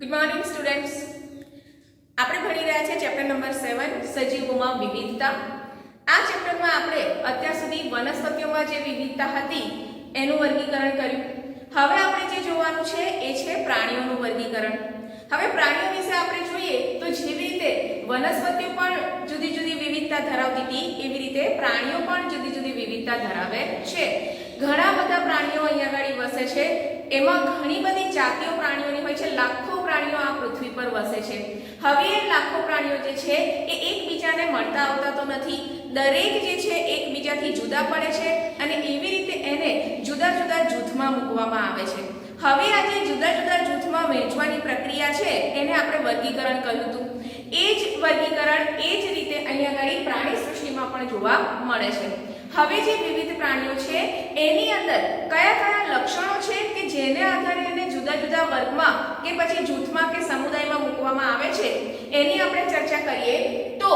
Good morning students, આપણે ભણી રહ્યા છે ચેપ્ટર નંબર 7 સજીવોમાં વિવિધતા. આ ચેપ્ટરમાં આપણે અત્યાર સુધી વનસ્પતિઓમાં જે વિવિધતા હતી એનું વર્ગીકરણ કર્યું. હવે આપણે જે જોવાનું છે એ છે પ્રાણીઓનું વર્ગીકરણ. હવે પ્રાણીઓ વિશે આપણે જોઈએ તો જેવી રીતે વનસ્પતિઓ પણ જુદી જુદી વિવિધતા ધરાવતી હતી એવી રીતે પ્રાણીઓ પણ જુદી જુદી વિવિધતા ધરાવે છે. ઘણા બધા પ્રાણીઓ અહીંયા આગળ વસે છે. એમાં ઘણી બધી જાતિઓ પ્રાણીઓની હોય છે. લાખો પ્રાણીઓ આ પૃથ્વી પર વસે છે. હવે એ લાખો પ્રાણીઓ જે છે એ એકબીજાને મળતા આવતા તો નથી. દરેક જે છે એકબીજાથી જુદા પડે છે અને એવી રીતે એને જુદા જુદા જૂથમાં મૂકવામાં આવે છે. હવે આ જે જુદા જુદા જૂથમાં વહેંચવાની પ્રક્રિયા છે એને આપણે વર્ગીકરણ કહ્યું હતું. એ જ વર્ગીકરણ એ જ રીતે અહીંયા આગળ પ્રાણી સૃષ્ટિમાં પણ જોવા મળે છે. હવે જે વિવિધ પ્રાણીઓ છે એની અંદર કયા કયા લક્ષણો છે કે જેને આધારે એને જુદા જુદા વર્ગમાં કે પછી જૂથમાં કે સમુદાયમાં મૂકવામાં આવે છે એની આપણે ચર્ચા કરીએ. તો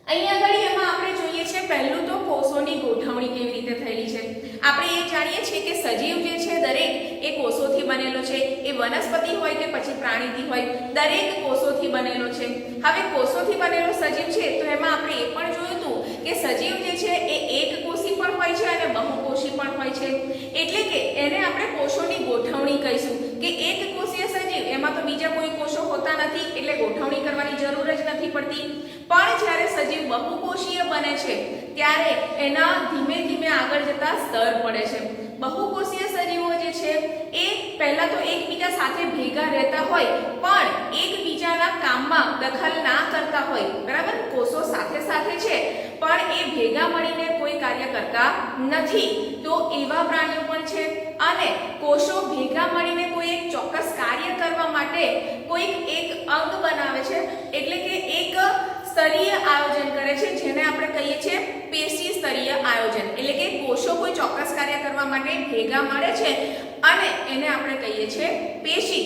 અહીંયા આગળ એમાં આપણે જોઈએ છે પહેલું તો કોષોની ગોઠવણી કેવી રીતે થયેલી છે. આપણે એ જાણીએ છીએ કે સજીવ જે છે દરેક એ કોષોથી બનેલો છે. એ વનસ્પતિ હોય કે પછી પ્રાણીથી હોય, દરેક કોષોથી બનેલો છે. હવે કોષોથી બનેલો સજીવ છે તો એમાં આપણે એ પણ જોયું હતું કે સજીવ જે છે એ એકકોષી પણ હોય છે અને બહુકોષી પણ હોય છે. એટલે કે એને આપણે કોષોની ગોઠવણી કહીશું કે એકકોષીય સજીવ એમાં તો બીજા કોઈ કોષો હોતા નથી એટલે ગોઠવણી કરવાની જરૂર જ નથી પડતી. પણ જ્યારે સજીવ બહુકોષીય બને છે ત્યારે એના ધીમે ધીમે આગળ જતા સ્તર પડે છે. બહુકોષીય સજીવો જે છે એ પહેલા તો એકબીજા સાથે ભેગા રહેતા હોય પણ એકબીજાના કામમાં દખલ ના કરતા હોય. બરાબર, કોષો સાથે સાથે છે પણ એ ભેગા મળીને કોઈ કાર્ય કરતા નથી. તો એવા પ્રાણીઓ પણ છે. અને કોષો ભેગા મળીને કોઈ એક ચોક્કસ કાર્ય કરવા માટે કોઈક એક અંગ બનાવે છે એટલે કે એક સ્તરીય આયોજન કરે છે જેને આપણે કહીએ છીએ પેશી સ્તરીય આયોજન. એટલે કે કોષો કોઈ ચોક્કસ કાર્ય કરવા માટે ભેગા મળે છે અને એને આપણે કહીએ છીએ પેશી.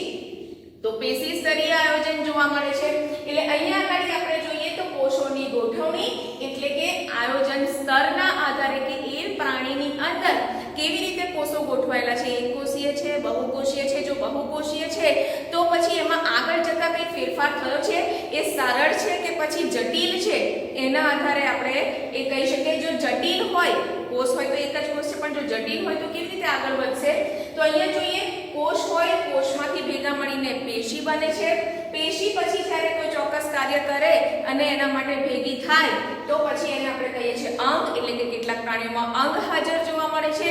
તો પેશી સ્તરીય આયોજન જોવા મળે છે. એટલે અહીંયા આગળ આપણે જોઈએ તો કોષોની ગોઠવણી એટલે કે આયોજન સ્તરના આધારે કે એ પ્રાણીની અંદર કેવી રીતે કોષો ગોઠવાયેલા છે, એકકોષીય છે, બહુકોષીય છે. જો બહુકોષીય છે તો પછી એમાં આગળ જતા કઈ ફેરફાર થયો છે, એ સરળ છે કે પછી જટિલ છે, એના આધારે આપણે એ કહી શકીએ. જો જટિલ હોય, કોષ હોય તો એક જ કોષ છે, પણ જો જટિલ હોય તો કેવી રીતે આગળ વધશે? તો અહીંયા જોઈએ કોષ હોય, કોષમાંથી ભેગા મળીને પેશી બને છે. પેશી પછી જ્યારે કોઈ ચોક્કસ કાર્ય કરે અને એના માટે ભેગી થાય તો પછી એને આપણે કહીએ છીએ અંગ. એટલે કે કેટલાક પ્રાણીઓમાં અંગ હાજર જોવા મળે છે.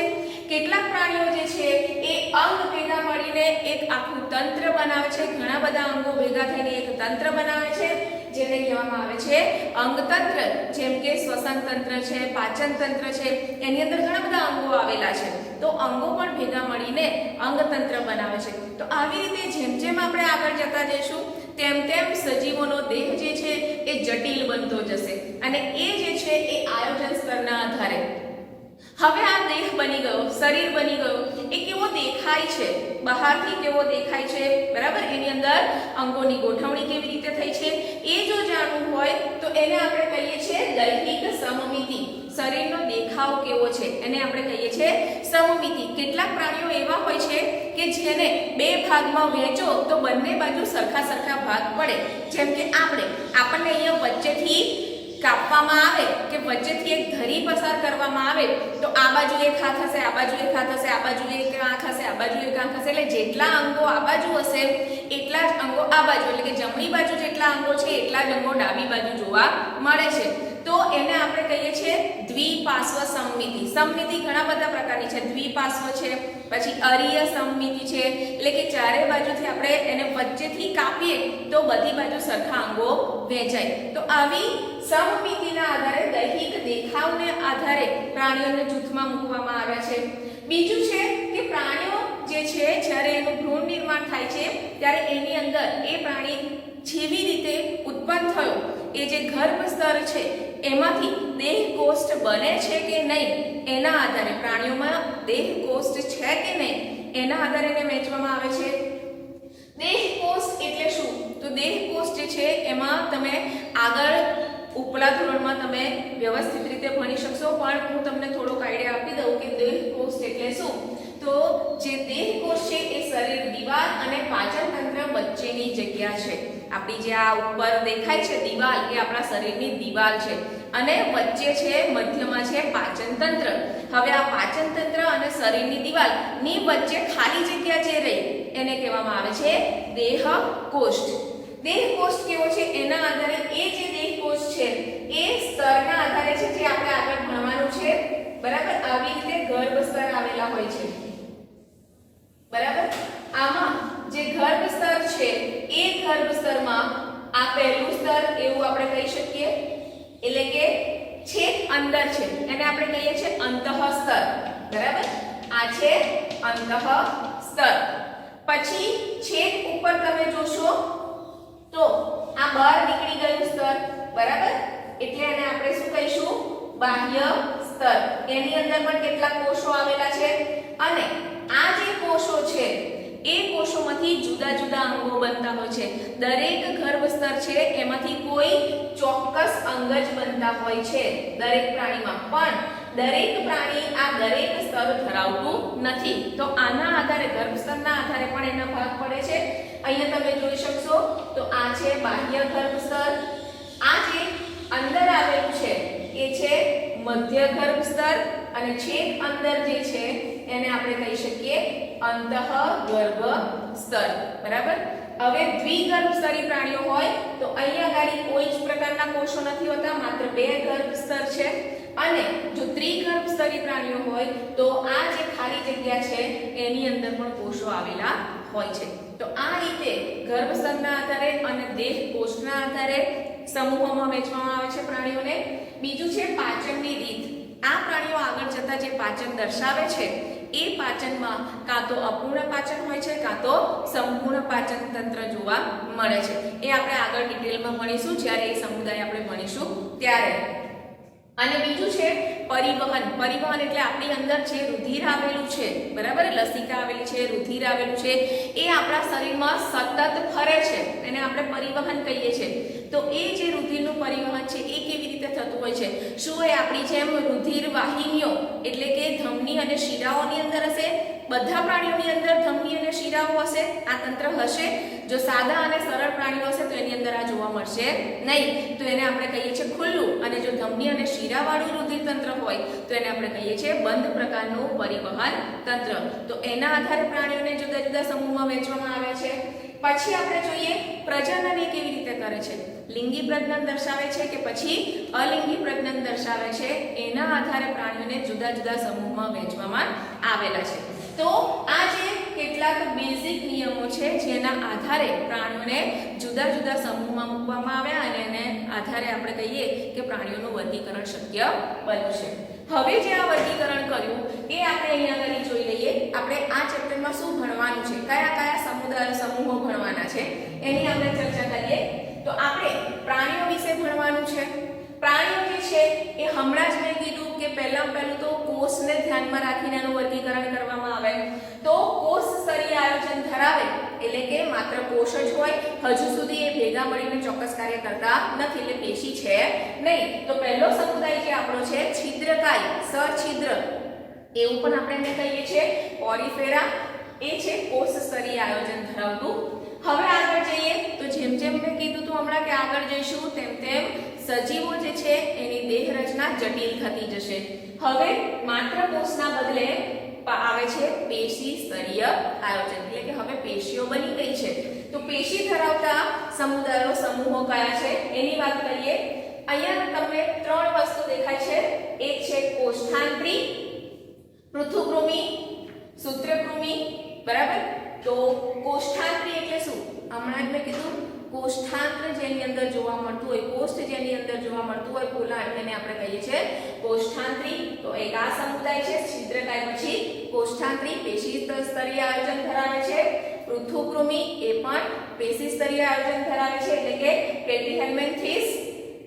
કેટલાક પ્રાણીઓ જે છે એ અંગ ભેગા મળીને એક આખું તંત્ર બનાવે છે. ઘણા બધા અંગો ભેગા થઈને એક તંત્ર બનાવે છે જેને કહેવામાં આવે છે અંગતંત્ર. જેમ કે શ્વસન તંત્ર છે, પાચન તંત્ર છે, એની અંદર ઘણા બધા અંગો આવેલા છે. તો અંગો પણ ભેગા મળીને અંગતંત્ર બનાવે છે. તો આવી રીતે જેમ જેમ આપણે આગળ જતા જઈશું તેમ તેમ સજીવોનો દેહ જે છે એ જટિલ બનતો જશે અને એ જે છે એ આયોજન સ્તરના આધારે હવે આ દેહ બની ગયો, શરીર બની ગયું. એ કેવો દેખાય છે, બહારથી કેવો દેખાય છે, બરાબર, એની અંદર અંગોની ગોઠવણી કેવી રીતે થઈ છે એ જો જાણવું હોય તો એને આપણે કહીએ છીએ દૈહિક સમમિતિ. શરીરનો દેખાવ કેવો છે એને આપણે કહીએ છીએ સમમિતિ. કેટલાક પ્રાણીઓ એવા હોય છે કે જેને બે ભાગમાં વહેંચો તો બંને બાજુ સરખા સરખા ભાગ પડે. જેમ કે આપણને અહીંયા વચ્ચેથી કાપવામાં આવે કે વચ્ચેથી એક ધરી પસાર કરવામાં આવે તો આ બાજુ એક હાથ હશે, આ બાજુ એક હાથ હશે, આ બાજુ એક આંખ હશે, આ બાજુ એક આંખ હશે. એટલે જેટલા અંગો આ બાજુ હશે એટલા જ અંગો આ બાજુ, એટલે કે જમણી બાજુ જેટલા અંગો છે એટલા જ અંગો ડાબી બાજુ જોવા મળે છે. તો એને આપણે કહીએ છીએ દ્વિપાર્શ્વ સમમિતિ. સમમિતિ ઘણા બધા પ્રકારની છે. દ્વિપાર્શ્વ છે, પછી અરીય સમમિતિ છે, એટલે કે ચારે બાજુથી આપણે એને વચ્ચેથી કાપીએ તો બધી બાજુ સરખા અંગો વહેંચાય. તો આવી સમમિતિના આધારે દૈહિક દેખાવને આધારે પ્રાણીઓને જૂથમાં મૂકવામાં આવ્યા છે. બીજું છે કે પ્રાણીઓ જે છે જ્યારે એનું ભ્રૂણ નિર્માણ થાય છે ત્યારે એની અંદર એ પ્રાણી જેવી રીતે ઉત્પન્ન થયો એ જે ગર્ભ સ્તર છે એમાંથી દેહ કોષ્ઠ બને છે કે નહીં એના આધારે, પ્રાણીઓમાં દેહ કોષ્ઠ છે કે નહીં એના આધારે એને વહેંચવામાં આવે છે. દેહ કોષ્ઠ એટલે શું? તો દેહ કોષ્ઠ જે છે એમાં તમે આગળ ઉપલા ધોરણમાં તમે વ્યવસ્થિત રીતે ભણી શકશો, પણ હું તમને થોડોક આઈડિયા આપી દઉં કે દેહ કોષ્ઠ એટલે શું. તો જે દેહ કોષ છે એ શરીર દિવાલ અને પાચન તંત્ર વચ્ચેની જગ્યા છે. આપણી જે આ ઉપર દેખાય છે દિવાલ એ આપણા શરીરની દિવાલ છે અને વચ્ચે છે મધ્યમાં છે પાચન તંત્ર. હવે આ પાચન તંત્ર અને શરીરની દિવાલ ની વચ્ચે ખાલી જગ્યા જે રહી એને કહેવામાં આવે છે દેહ કોષ્ઠ. દેહ કોષ્ઠ કેવો છે એના આધારે એ જે દેહ કોષ્ઠ છે એ સ્તરના આધારે છે જે આપણે આગળ ભણવાનું છે. બરાબર, આવી રીતે ગર્ભ સ્તર આવેલા હોય છે. બરાબર, આમાં જે ગર્ભ સ્તર છે એ ગર્ભ સ્તરમાં આ પહેલું સ્તર એવું આપણે કહી શકીએ, એટલે કે છેક અંદર છે એને આપણે કહીએ છીએ અંતઃ સ્તર. બરાબર, આ છે અંતઃ સ્તર. પછી છેક ઉપર તમે જોશો તો આ બહાર નીકળી ગયું સ્તર. બરાબર, એટલે એને આપણે શું કહીશું? બાહ્ય સ્તર. એની અંદર પણ કેટલાક કોષો આવેલા છે અને આ જે કોષો છે એ કોષોમાંથી જુદા જુદા અંગો બનતા હોય છે. દરેક ગર્ભ સ્તર છે એમાંથી કોઈ ચોક્કસ અંગ જ બનતા હોય છે દરેક પ્રાણીમાં, પણ દરેક પ્રાણી આ દરેક સ્તર ધરાવતું નથી. તો આના આધારે ગર્ભ સ્તરના આધારે પણ એના ભાગ પડે છે. અહીંયા તમે જોઈ શકશો તો આ છે બાહ્ય ગર્ભ સ્તર. આ જે અંદર આવેલું છે એ છે મધ્ય ગર્ભ સ્તર અને છેક અંદર જે છે એને આપણે કહી શકીએ અંતઃ ગર્ભ સ્તર. બરાબર, હવે દ્વિગર્ભ સ્તરી પ્રાણીઓ હોય તો અહીંયા ગાડી કોઈ જ પ્રકારના કોષો નથી હોતા, માત્ર બે ગર્ભ સ્તર છે. અને જો ત્રિગર્ભ સ્તરી પ્રાણીઓ હોય તો આ જે ખાલી જગ્યા છે એની અંદર પણ કોષો આવેલા હોય છે. તો આ રીતે ગર્ભ સ્તરના આધારે અને દેહ કોષના આધારે સમૂહોમાં વહેંચવામાં આવે છે પ્રાણીઓને. બીજું છે પાચનની રીત. આ પ્રાણીઓ આગળ જતા જે પાચન દર્શાવે છે એ પાચનમાં કાં તો અપૂર્ણ પાચન હોય છે કાં તો સંપૂર્ણ પાચન તંત્ર જોવા મળે છે. એ આપણે આગળ ડિટેલમાં ભણીશું જ્યારે એ સમુદાય આપણે ભણીશું ત્યારે. અને બીજું છે પરિવહન. પરિવહન એટલે આપણી અંદર જે રુધિર આવેલું છે, બરાબર, લસિકા આવેલી છે, રુધિર આવેલું છે, એ આપણા શરીરમાં સતત ફરે છે, એને આપણે પરિવહન કહીએ છીએ. તો એ જે રુધિરનું પરિવહન છે એ કેવી રીતે થતું હોય છે? શું એ આપણી જેમ રુધિર વાહિનીઓ એટલે કે ધમની અને શિરાઓની અંદર હશે? બધા પ્રાણીઓની અંદર ધમની અને શિરાઓ હશે, આ તંત્ર હશે? જો સાદા અને સરળ પ્રાણીઓ હશે તો એની અંદર આ જોવા મળશે નહીં. તો એને આપણે કહીએ છીએ ખુલ્લું. અને જો ધમની અને શિરાવાળું રુધિર તંત્ર હોય તો એને આપણે કહીએ છીએ બંધ પ્રકારનું પરિવહન તંત્ર. તો એના આધારે પ્રાણીઓને જુદા જુદા સમૂહમાં વહેંચવામાં આવ્યા છે. પછી આપણે જોઈએ પ્રજનન એ કેવી રીતે કરે છે. લિંગી પ્રજનન દર્શાવે છે કે પછી અલિંગી પ્રજનન દર્શાવે છે, એના આધારે પ્રાણીઓને જુદા જુદા સમૂહમાં વહેંચવામાં આવેલા છે. તો આ જે કેટલાક બેઝિક નિયમો છે જેના આધારે પ્રાણીઓને જુદા જુદા સમૂહમાં મૂકવામાં આવ્યા અને એને આધારે આપણે કહીએ કે પ્રાણીઓનું વર્ગીકરણ શક્ય બન્યું છે. હવે જે આ વર્ગીકરણ કર્યું એ આપણે અહીંયા આગળ જોઈ લઈએ. આપણે આ ચેપ્ટરમાં શું ભણવાનું છે, કયા કયા સમુદાય સમૂહો ભણવાના છે એની આપણે ચર્ચા કરીએ. તો આપણે પ્રાણીઓ વિશે ભણવાનું છે. પ્રાણીઓ જે છે એ હમણાં જ મેં કીધું કે પહેલું તો કોષને ધ્યાનમાં રાખીને એનું વર્ગીકરણ કરવામાં આવે. તો કોષ સ્તરીય આયોજન ધરાવે એટલે કે માત્ર કોષ જ હોય, હજુ સુધી એ ભેગા મળીને ચોક્કસ કાર્ય કરતા નથી, એટલે પેશી છે નહીં. તો પહેલો સમુદાય જે આપણો છે છિદ્રકાય, સછિદ્ર એવું પણ આપણે એને કહીએ છીએ, પોરીફેરા. એ છે કોષ સ્તરીય આયોજન ધરાવતું. હવે આગળ જઈએ તો જેમ જેમ મેં કીધું હતું હમણાં કે આગળ જઈશું તેમ તેમ સજીવો જે છે એની દેહ રચના જટિલ થતી જશે. હવે માત્ર કોષના બદલે આવે છે પેશી સ્તરીય આયોજન, એટલે કે હવે પેશીઓ બની ગઈ છે. તો પેશી ધરાવતા સમુદાયો સમૂહો કયા છે એની વાત કરીએ. અહીંયા તમને ત્રણ વસ્તુ દેખાય છે. એક છે કોષ્ઠાંત્રી, પૃથુકૃમિ, સૂત્રકૃમિ. બરાબર, તો કોષ્ઠાંત્રી એટલે શું? હમણાં જ મેં કીધું કોષ્ઠાંત્ર જેની અંદર જોવા મળતું હોય, કોષ્ઠ જેની અંદર જોવા મળતું હોય પોલાણ, તેને આપણે કહીએ છીએ કોષ્ઠાંત્રી. તો એક આ સમુદાય છે છિદ્રકાય. પછી કોષ્ઠાંત્રી પેશી સ્તરીય આયોજન ધરાવે છે. પૃથુકૃમિ એ પણ પેશી સ્તરીય આયોજન ધરાવે છે, એટલે કે પ્લેટીહેલ્મિન્થીસ.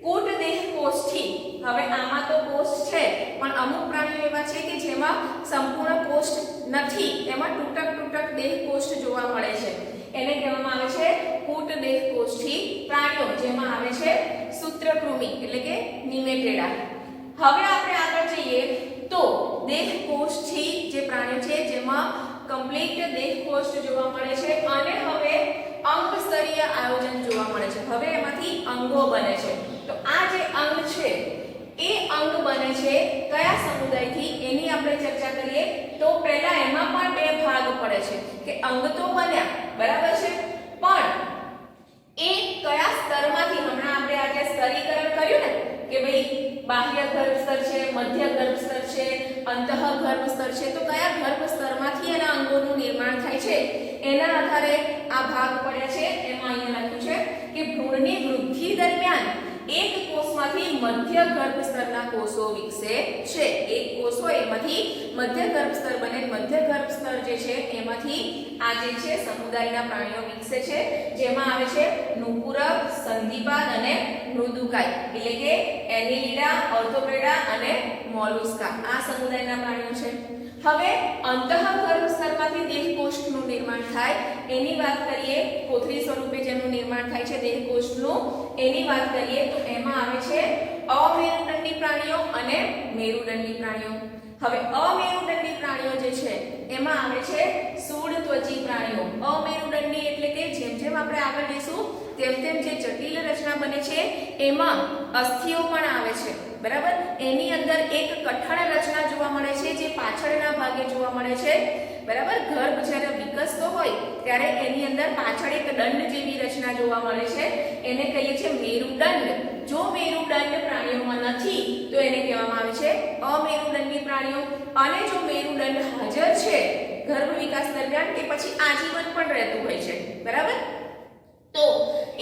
કૂટ દેહ કોષ્ઠી. હવે આમાં તો કોષ્ઠ છે પણ અમુક પ્રાણીઓ એવા છે કે જેમાં સંપૂર્ણ કોષ્ઠ નથી, એમાં તૂટક દેહ કોષ્ઠ જોવા મળે છે, એને કહેવામાં આવે છે કૂટ દેહ કોષ્ઠી પ્રાણીઓ, જેમાં આવે છે સૂત્રકૃમિ એટલે કે નિમેટેડા. હવે આપણે આગળ જઈએ તો દેહ કોષ્ઠી જે પ્રાણીઓ છે જેમાં જેમાં કમ્પ્લીટ દેહકોષ્ઠ જોવા મળે છે અને હવે અંગ સ્તરીય આયોજન જોવા મળે છે. હવે એમાંથી અંગો બને છે. તો આ જે અંગ છે એ અંગ બને છે કયા સમુદાયથી એની આપણે ચર્ચા કરીએ તો પહેલા એમાં પણ બે ભાગ પડે છે કે અંગ તો બન્યા, બરાબર છે, પણ એ કયા સ્તરમાંથી, હમણાં આપણે આજે સ્તરીકરણ કર્યું ને કે ભાઈ બાહ્ય ગર્ભ સ્તર છે, મધ્ય ગર્ભ સ્તર છે, અંતઃ ગર્ભ સ્તર છે, તો કયા ગર્ભ સ્તરમાંથી એના અંગોનું નિર્માણ થાય છે એના આધારે આ ભાગ પડ્યા છે. એમાં અહીંયા લખ્યું છે કે ભ્રૂણની વૃદ્ધિ દરમિયાન એક કોષમાંથી મધ્ય ગર્ભ સ્તરના કોષો વિકસે છે. એક કોષ હોય એમાંથી મધ્ય ગર્ભ સ્તર બને. મધ્ય ગર્ભ સ્તર જે છે એમાંથી આ જે છે સમુદાયના પ્રાણીઓ વિકસે છે, જેમાં આવે છે નુપુરક, સંધિપાદ અને મૃદુકાય, એટલે કે એનિલિડા, ઓર્થોપેડા અને મોલુસ્કા આ સમુદાયના પ્રાણીઓ છે. હવે અંતઃગર્ભ સ્તરમાંથી દેહકોષ્ઠનું નિર્માણ થાય એની વાત કરીએ, કોથળી સ્વરૂપે જેનું નિર્માણ થાય છે દેહકોષ્ઠનું, એની વાત કરીએ તો એમાં આવે છે અમેરુદંડી પ્રાણીઓ અને મેરુદંડી પ્રાણીઓ. હવે અમેરુદંડી પ્રાણીઓ જે છે એમાં આવે છે સૂળ ત્વચી પ્રાણીઓ. અમેરુદંડી એટલે કે જેમ જેમ આપણે આગળ જઈશું તેમ તેમ જે જટિલ રચના બને છે એમાં અસ્થિઓ પણ આવે છે, બરાબર. એની અંદર એક કઠણ રચના જોવા મળે છે જે પાછળના ભાગે જોવા મળે છે, બરાબર. ગર્ભ જ્યારે વિકસતો હોય ત્યારે એની અંદર પાછળ એક દંડ જેવી રચના જોવા મળે છે, એને કહીએ છીએ મેરુદંડ. જો મેરુદંડ પ્રાણીઓમાં નથી તો એને કહેવામાં આવે છે અમેરુદંડી પ્રાણીઓ. અને જો મેરુદંડ હાજર છે ગર્ભ વિકાસ દરમિયાન કે પછી આજીવન પણ રહેતું હોય છે, બરાબર, તો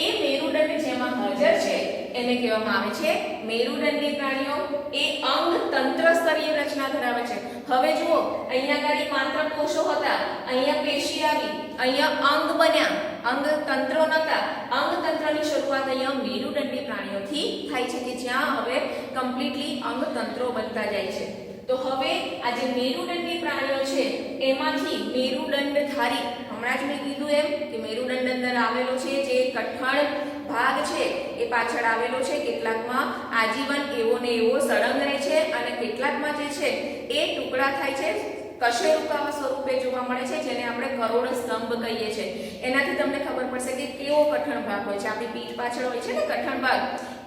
એ મેરુદંડ જેમાં હાજર છે એને કહેવામાં આવે છે મેરુદંડી પ્રાણીઓ. એ અંગ તંત્ર સ્તરીય રચના ધરાવે છે. હવે જુઓ, અહીંયા ગાડી માત્ર કોષો હતા, અહીંયા પેશી આવી, અહીંયા અંગ બન્યા, અંગ તંત્રો નતા. અંગ તંત્રની શરૂઆત અહીંયા મેરુદંડી પ્રાણીઓથી થાય છે કે જ્યાં હવે કમ્પ્લીટલી અંગ તંત્રો બનતા જાય છે. તો હવે આ જે મેરુદંડી પ્રાણીઓ છે એમાંથી મેરુદંડધારી, હમણાં જ મેં કીધું એમ કે મેરુદંડ અંદર આવેલો છે જે કઠણ ભાગ છે એ પાછળ આવેલો છે. કેટલાકમાં આજીવન એવો ને એવો સળંગ રહે છે અને કેટલાકમાં જે છે એ ટુકડા થાય છે, કશેરુકા સ્વરૂપે જોવા મળે છે, જેને આપણે કરોડ સ્તંભ કહીએ છીએ. એનાથી તમને ખબર પડશે કે કેવો કઠણ ભાગ હોય છે. આપણી પીઠ પાછળ હોય છે ને કઠણ ભાગ,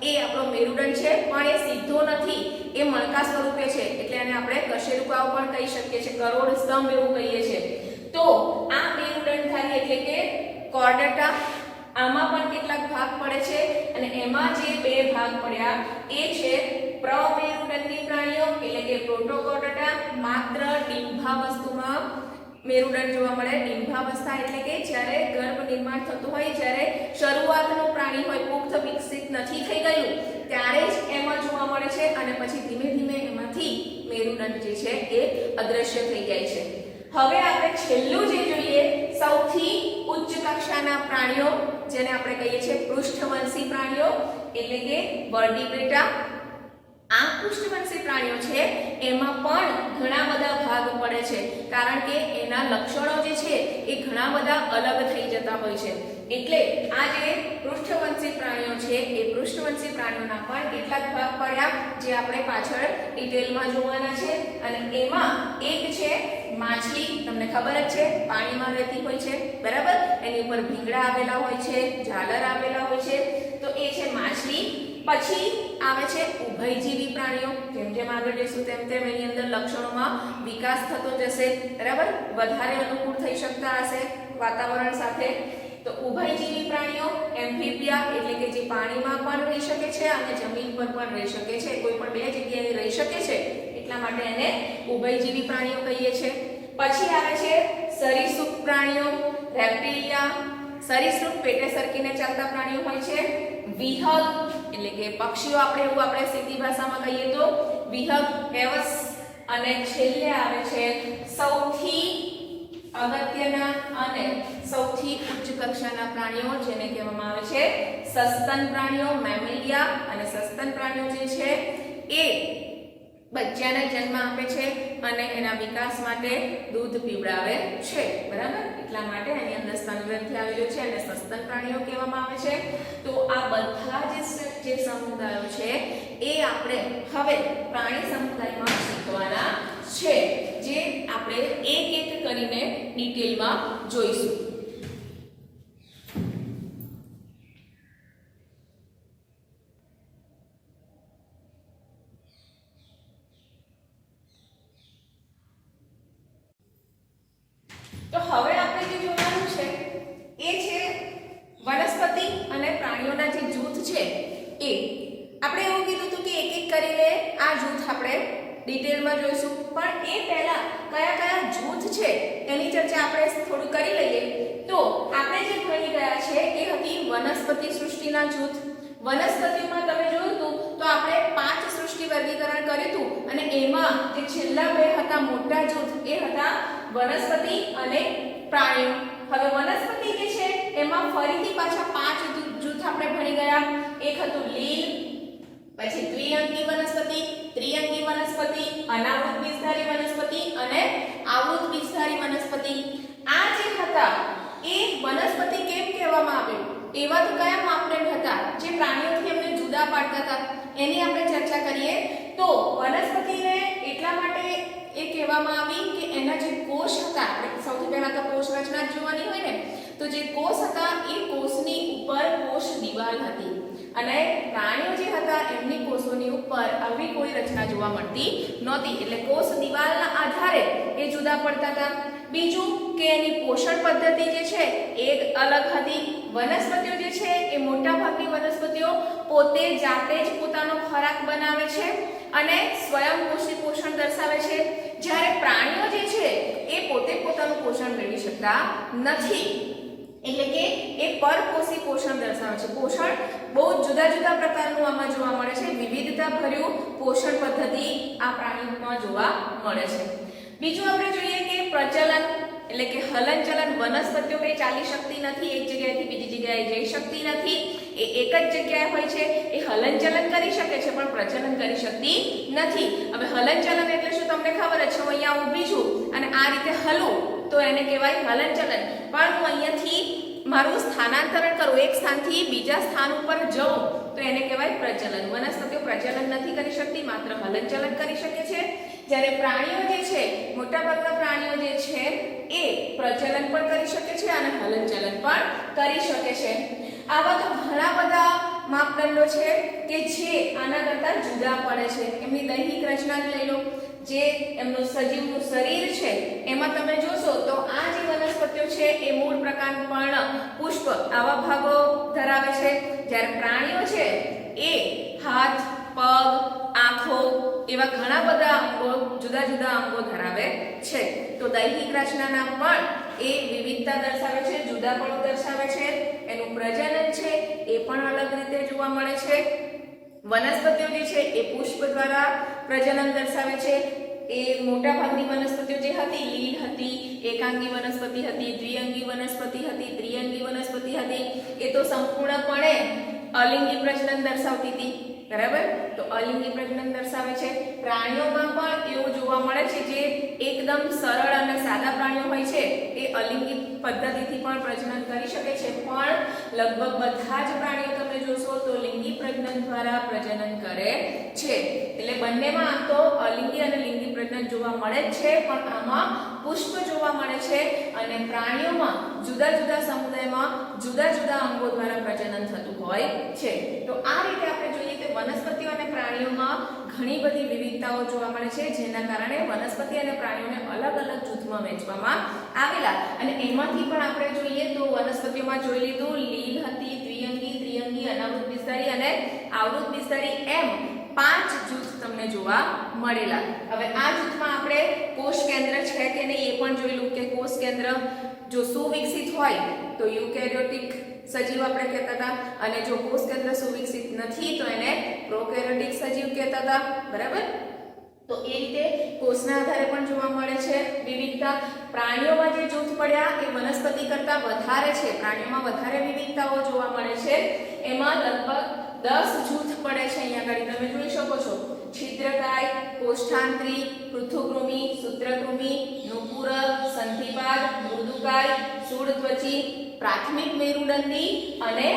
એ આપણો મેરુદંડ છે, પણ એ સીધો નથી, એ મણકા સ્વરૂપે છે, એટલે એને આપણે કશેરુકાઓ પણ કહી શકીએ છીએ, કરોડ સ્તંભ એવું કહીએ છીએ. તો આ મેરુદંડધારી એટલે કે કોર્ડેટા, આમાં પણ કેટલાક ભાગ પડે છે અને એમાં જે બે ભાગ પડ્યા એ છે પ્રમેરુદંડી પ્રાણીઓ એટલે કે પ્રોટોકોર્ડેટા. માત્ર ડિંભાવસ્થામાં મેરુદંડ જોવા મળે. ડિંભાવસ્થા એટલે કે જ્યારે ગર્ભ નિર્માણ થતું હોય, જ્યારે શરૂઆતનું પ્રાણી હોય, પુખ્ત વિકસિત નથી થઈ ગયું ત્યારે જ એમાં જોવા મળે છે અને પછી ધીમે ધીમે એમાંથી મેરુદંડ જે છે એ અદ્રશ્ય થઈ જાય છે. હવે આપણે છેલ્લું જે જોઈએ, સૌથી ઉચ્ચ કક્ષાના પ્રાણીઓ જેને આપણે કહીએ છીએ પૃષ્ઠવંશી પ્રાણીઓ એટલે કે વર્ટિબ્રેટા. આ પૃષ્ઠવંશી પ્રાણીઓ છે એમાં પણ ઘણા બધા ભાગ પડે છે, કારણ કે એના લક્ષણો જે છે એ ઘણા બધા અલગ થઈ જતા હોય છે. એટલે આ જે પૃષ્ઠવંશી પ્રાણીઓ છે એ પૃષ્ઠવંશી પ્રાણીઓના પણ કેટલાક ભાગ પડ્યા જે આપણે પાછળ ડિટેલમાં જોવાના છે. અને એમાં એક છે માછલી. તમને ખબર જ છે પાણીમાં રહેતી હોય છે, બરાબર. એની ઉપર ભીંગડા આવેલા હોય છે, ઝાલર આવેલા હોય છે, તો એ છે માછલી. પછી આવે છે ઉભયજીવી પ્રાણીઓ. જેમ જેમ આગળ જઈશું તેમ તેમ એની અંદર લક્ષણોમાં વિકાસ થતો જશે, બરાબર, વધારે અનુકૂળ થઈ શકતા હશે વાતાવરણ સાથે. તો ઉભયજીવી પ્રાણીઓ એમ્ફીબિયા એટલે કે જે પાણીમાં પણ રહી શકે છે અને જમીન પર પણ રહી શકે છે, કોઈ પણ બે જગ્યાએ રહી શકે છે, એટલા માટે એને ઉભયજીવી પ્રાણીઓ કહીએ છીએ. પછી આવે છે સરીસૃપ પ્રાણીઓ, રેપ્ટિલિયા. સરીસૃપ પેટે સરકીને ચાલતા પ્રાણીઓ હોય છે. વિહગ એટલે કે પક્ષીઓ, આપણે સીધી ભાષામાં કહીએ તો વિહગ, હેવસ. અને છેલ્લે આવે છે સૌથી અગત્યના અને સૌથી ઉચ્ચ કક્ષાના પ્રાણીઓ જેને કહેવામાં આવે છે સસ્તન પ્રાણીઓ, મેમેલિયા. અને સસ્તન પ્રાણીઓ જે છે એ બચ્ચાને જન્મ આપે છે અને એના વિકાસ માટે દૂધ પીવડાવે છે, બરાબર. એટલા માટે એની અંદર સ્તનગ્રંથિ આવેલું છે અને સસ્તન પ્રાણીઓ કહેવામાં આવે છે. તો આ બધા જે સમુદાયો છે એ આપણે હવે પ્રાણી સમુદાયમાં શીખવાના છે. જે આપણે એક એક કરીને ડિટેલમાં જોઈશું. તો હવે આપણે જે જોવાનું છે એ છે વનસ્પતિ અને પ્રાણીઓના જે જૂથ છે એ. આપણે એવું કીધું હતું કે એક એક કરીને આ જૂથ આપણે ડિટેલમાં જોઈશું, પણ એ પહેલા કયા કયા જૂથ છે એની ચર્ચા આપણે થોડું કરી લઈએ. તો આપણે જે ભણી ગયા છે એ હતી વનસ્પતિ સૃષ્ટિના જૂથ. વનસ્પતિમાં તમે જોયું હતું તો આપણે 5 સૃષ્ટિ વર્ગીકરણ કર્યું હતું અને એમાં જે છેલ્લા બે હતા મોટા જૂથ એ હતા વનસ્પતિ અને પ્રાણીઓ. હવે વનસ્પતિ જે છે એમાં ફરીથી પાછા 5 જૂથ આપણે ભણી ગયા. એક હતું લીલ, પછી દ્વિઅંગી વનસ્પતિ, ત્રિઅંગી વનસ્પતિ, અનાવૃત બીજધારી વનસ્પતિ અને આવૃત બીજધારી વનસ્પતિ. આ જે હતા એ વનસ્પતિ કેમ કહેવામાં આવ્યું, એવા તો કયા માપદંડ હતા જે પ્રાણીઓથી એમને જુદા પાડતા હતા એની આપણે ચર્ચા કરીએ. તો વનસ્પતિને એટલા માટે એ કહેવામાં આવી કે એના જે કોષ હતા, સૌથી પહેલા તો કોષ રચના જોવાની હોય ને, તો જે કોષ હતા એ કોષની ઉપર કોષ દિવાલ હતી અને પ્રાણીઓ જે હતા એમની કોષોની ઉપર આવી કોઈ રચના જોવા મળતી નહોતી, એટલે કોષ દિવાલના આધારે એ જુદા પડતા હતા. બીજું કે એની પોષણ પદ્ધતિ જે છે એ અલગ હતી. વનસ્પતિઓ જે છે એ મોટા ભાગની વનસ્પતિઓ પોતે જાતે જ પોતાનો ખોરાક બનાવે છે અને સ્વયંપોષી પોષણ દર્શાવે છે, જ્યારે પ્રાણીઓ જે છે એ પોતે પોતાનું પોષણ મેળવી શકતા નથી, એટલે કે એ પરપોષી પોષણ દર્શાવે છે. પોષણ બહુ જુદા જુદા પ્રકારનું આમાં જોવા મળે છે. વિવિધતા ભર્યું પોષણ પદ્ધતિ આ પ્રાણીઓમાં જોવા મળે છે. બીજું આપણે જોઈએ કે પ્રચલન એટલે કે હલનચલન. વનસ્પતિઓ કઈ ચાલી શકતી નથી, એક જગ્યાએથી બીજી જગ્યાએ જઈ શકતી નથી, એ એક જ જગ્યાએ હોય છે. એ હલનચલન કરી શકે છે પણ પ્રચલન કરી શકતી નથી. હવે હલનચલન એટલે શું તમને ખબર જ છે, હું અહીંયા ઊભી છું અને આ રીતે હલું તો એને કહેવાય હલનચલન. પણ હું અહીંયાથી મારું સ્થાનાંતરણ કરું, એક સ્થાનથી બીજા સ્થાન ઉપર જઉં તો એને કહેવાય પ્રચલન. વનસ્પતિઓ પ્રચલન નથી કરી શકતી, માત્ર હલનચલન કરી શકે છે. જ્યારે પ્રાણીઓ જે છે, મોટાભાગના પ્રાણીઓ જે છે એ પ્રચલન પણ કરી શકે છે અને હલનચલન પણ કરી શકે છે. આવા તો ઘણા બધા માપદંડો છે કે જે આના કરતા જુદા પડે છે. એમની દૈહિક રચનાને લઈ લો, જે એમનું સજીવનું શરીર છે એમાં તમે જોશો તો આ જે વનસ્પતિઓ છે એ મૂળ, પ્રકાંડ, પર્ણ, પુષ્પ આવા ભાગો ધરાવે છે, જ્યારે પ્રાણીઓ છે એ હાથ, પગ, આંખો એવા ઘણા બધા અંગો, જુદા જુદા અંગો ધરાવે છે. તો દૈહિક રચનાના પણ એ વિવિધતા દર્શાવે છે, જુદાપણું દર્શાવે છે. એનું પ્રજનન છે એ પણ અલગ રીતે જોવા મળે છે. વનસ્પતિઓ જે છે એ પુષ્પ દ્વારા પ્રજનન દર્શાવે છે. એ મોટા ભાગની વનસ્પતિઓ જે હતી, લીલ હતી, એકાંગી વનસ્પતિ હતી, દ્વિઅંગી વનસ્પતિ હતી, ત્રિઅંગી વનસ્પતિ હતી, એ તો સંપૂર્ણપણે અલિંગી પ્રજનન દર્શાવતી હતી. બરાબર, તો અલિંગી પ્રજનન દર્શાવે છે. પ્રાણીઓમાં પણ એવું જોવા મળે છે, જે એકદમ સરળ અને સાદા પ્રાણીઓ હોય છે એ અલિંગી પદ્ધતિથી પણ પ્રજનન કરી શકે છે, પણ લગભગ બધા જ પ્રાણીઓ તમે જોશો તો લિંગી પ્રજનન દ્વારા પ્રજનન કરે છે. એટલે બંનેમાં આમ તો અલિંગી અને લિંગી પ્રજનન જોવા મળે જ છે, પણ આમાં પુષ્પ જોવા મળે છે અને પ્રાણીઓમાં જુદા જુદા સમુદાયમાં જુદા જુદા અંગો દ્વારા પ્રજનન થતું હોય છે. તો આ રીતે આપણે જોઈએ કે વનસ્પતિઓ અને પ્રાણીઓમાં ઘણી બધી વિવિધતાઓ જોવા મળે છે, જેના કારણે વનસ્પતિ અને પ્રાણીઓને અલગ અલગ જૂથમાં વહેંચવામાં આવેલા. અને એમાંથી પણ આપણે જોઈએ તો વનસ્પતિઓમાં જોઈ લીધું, લીલ હતી, દ્વિઅંગી, ત્રિઅંગી, અનાવૃત બીજધારી અને આવૃત બીજધારી, એમ 5 જૂથ તમને જોવા મળેલા. હવે આ જૂથમાં આપણે કોષ કેન્દ્ર છે કે નહીં એ પણ જોઈલું કે કોષ કેન્દ્ર જો સુવિકસિત હોય તો યુકેરિયોટિક સજીવ આપણે કહેતા હતા, અને જો કોષ કેન્દ્ર સુવિકસિત નથી તો એને પ્રોકેરિયોટિક સજીવ કહેતા હતા. બરાબર, તો એ રીતે કોષના આધારે પણ જોવા મળે છે વિવિધતા. પ્રાણીઓમાં જે જૂથ પડ્યા એ વનસ્પતિ કરતા વધારે છે, પ્રાણીઓમાં વધારે વિવિધતાઓ જોવા મળે છે. એમાં લગભગ 10 જૂથ પડે છે. અહીંયા આગળ તમે જોઈ શકો છો, છિદ્રકાય, કોષ્ઠાંત્રી, પૃથુકૃમિ, સૂત્રકૃમિ, નુપુરક, સંધિપાદ, મૃદુકાય, શૂળત્વચી, પ્રાથમિક મેરુદંડી અને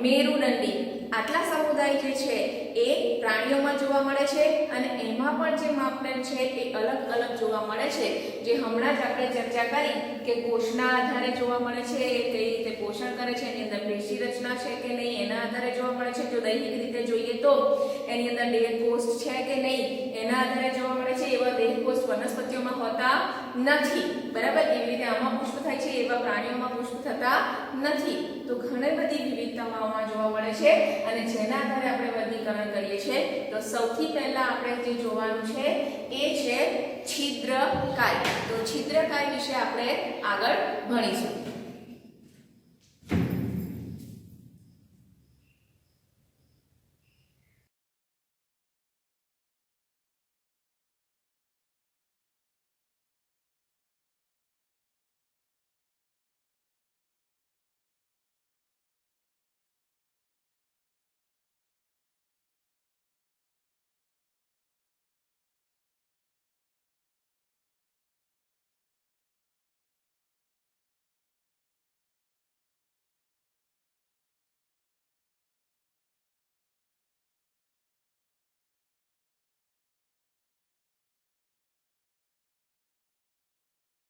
મેરુદંડી. આટલા સમુદાય જે છે એ પ્રાણીઓમાં જોવા મળે છે અને એમાં પણ જે માપદંડ છે એ અલગ અલગ જોવા મળે છે, જે હમણાં જ આપણે ચર્ચા કરી કે કોષના આધારે જોવા મળે છે, એ કઈ રીતે પોષણ કરે છે, એની અંદર પેશી રચના છે કે નહીં એના આધારે જોવા મળે છે, જો દૈહિક રીતે જોઈએ તો એની અંદર દેહકોષ છે કે નહીં એના આધારે જોવા મળે છે, એવા દેહકોષ વનસ્પતિઓમાં હોતા નથી, બરાબર. એવી રીતે આમાં પુષ્પ થાય છે એવા પ્રાણીઓમાં પુષ્પ થતા નથી. તો ઘણી બધી વિવિધતાઓમાં જોવા મળે છે અને જેના આધારે આપણે વર્ગીકરણ કરીએ છીએ. તો સૌથી પહેલા આપણે જે જોવાનું છે એ છે છિદ્રકાય. તો છિદ્રકાય વિશે આપણે આગળ ભણીશું.